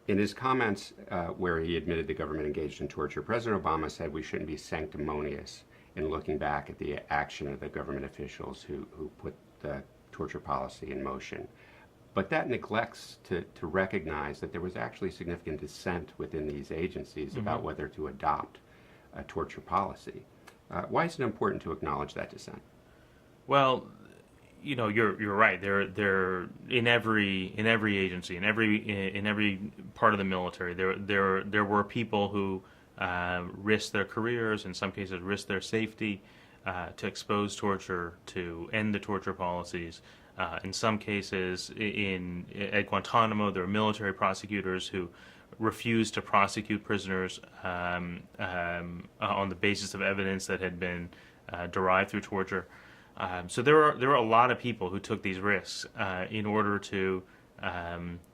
In his comments where he admitted the government engaged in torture, President Obama said we shouldn't be sanctimonious in looking back at the action of the government officials who put the torture policy in motion. But that neglects to recognize that there was actually significant dissent within these agencies about whether to adopt a torture policy. Why is it important to acknowledge that dissent? Well, you're right. There in every agency, in every part of the military, there were people who risked their careers, in some cases risked their safety, to expose torture, to end the torture policies. In some cases, at Guantanamo, there were military prosecutors who refused to prosecute prisoners on the basis of evidence that had been derived through torture. So there were a lot of people who took these risks in order to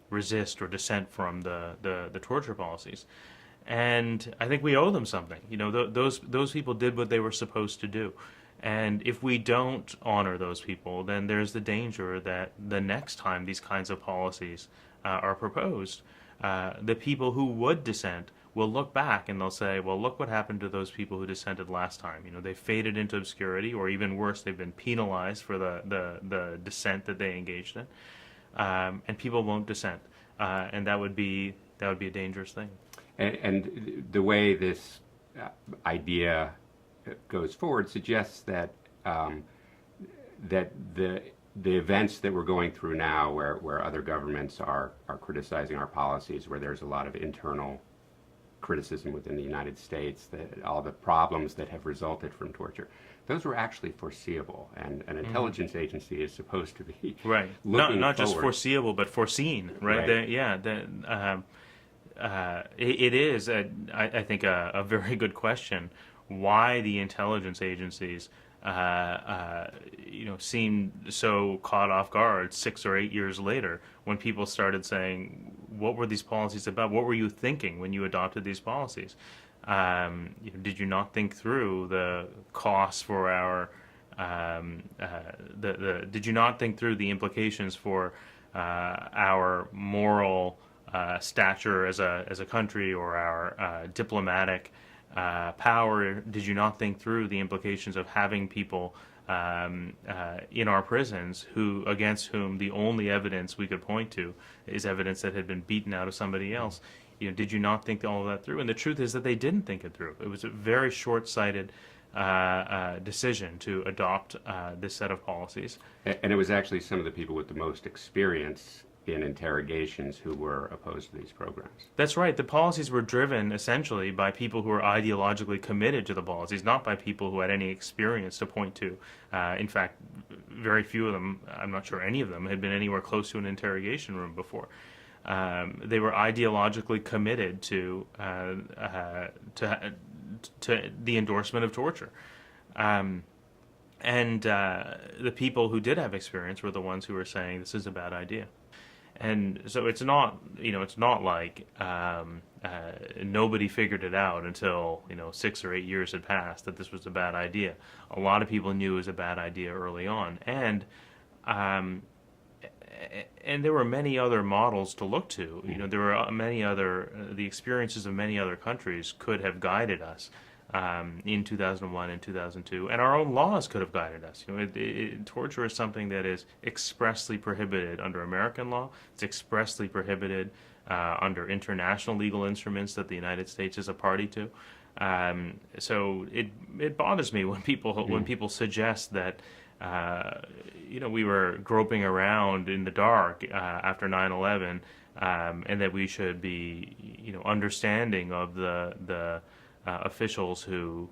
resist or dissent from the torture policies, and I think we owe them something. Those people did what they were supposed to do, and if we don't honor those people, then there's the danger that the next time these kinds of policies are proposed, the people who would dissent will look back and they'll say, well, look what happened to those people who dissented last time. They faded into obscurity, or even worse, they've been penalized for the dissent that they engaged in, and people won't dissent, and that would be a dangerous thing. And the way this idea goes forward suggests that that the events that we're going through now, where other governments are criticizing our policies, where there's a lot of internal criticism within the United States, all the problems that have resulted from torture, those were actually foreseeable, and an intelligence agency is supposed to be right. looking not just forward. Foreseeable, but foreseen, right? It is, I think, a very good question. Why the intelligence agencies, seemed so caught off guard 6 or 8 years later when people started saying, "What were these policies about? What were you thinking when you adopted these policies? Did you not think through the costs for our? Did you not think through the implications for our moral stature as a country, or our diplomatic power? Did you not think through the implications of having people in our prisons against whom the only evidence we could point to is evidence that had been beaten out of somebody else? Did you not think all of that through?" And the truth is that they didn't think it through. It was a very short-sighted decision to adopt this set of policies. And it was actually some of the people with the most experience in interrogations who were opposed to these programs. That's right. The policies were driven essentially by people who were ideologically committed to the policies, not by people who had any experience to point to. In fact, very few of them, I'm not sure any of them, had been anywhere close to an interrogation room before. They were ideologically committed to the endorsement of torture. And the people who did have experience were the ones who were saying this is a bad idea. And so it's not like nobody figured it out until 6 or 8 years had passed that this was a bad idea. A lot of people knew it was a bad idea early on, and there were many other models to look to. There were the experiences of many other countries could have guided us in 2001 and 2002, and our own laws could have guided us. Torture is something that is expressly prohibited under American law. It's expressly prohibited under international legal instruments that the United States is a party to. So it bothers me when people suggest that we were groping around in the dark after 9/11, and that we should be understanding of the officials who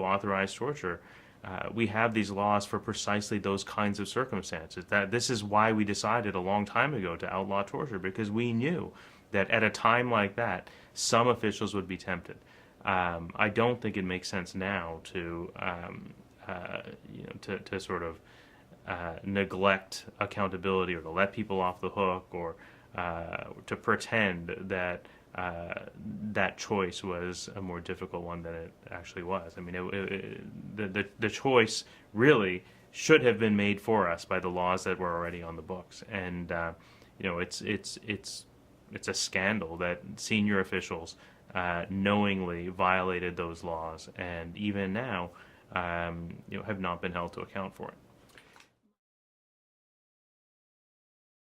authorize torture. We have these laws for precisely those kinds of circumstances. That this is why we decided a long time ago to outlaw torture, because we knew that at a time like that, some officials would be tempted. I don't think it makes sense now to sort of neglect accountability, or to let people off the hook, or to pretend that that choice was a more difficult one than it actually was. I mean, the choice really should have been made for us by the laws that were already on the books, and it's it's a scandal that senior officials knowingly violated those laws, and even now, have not been held to account for it.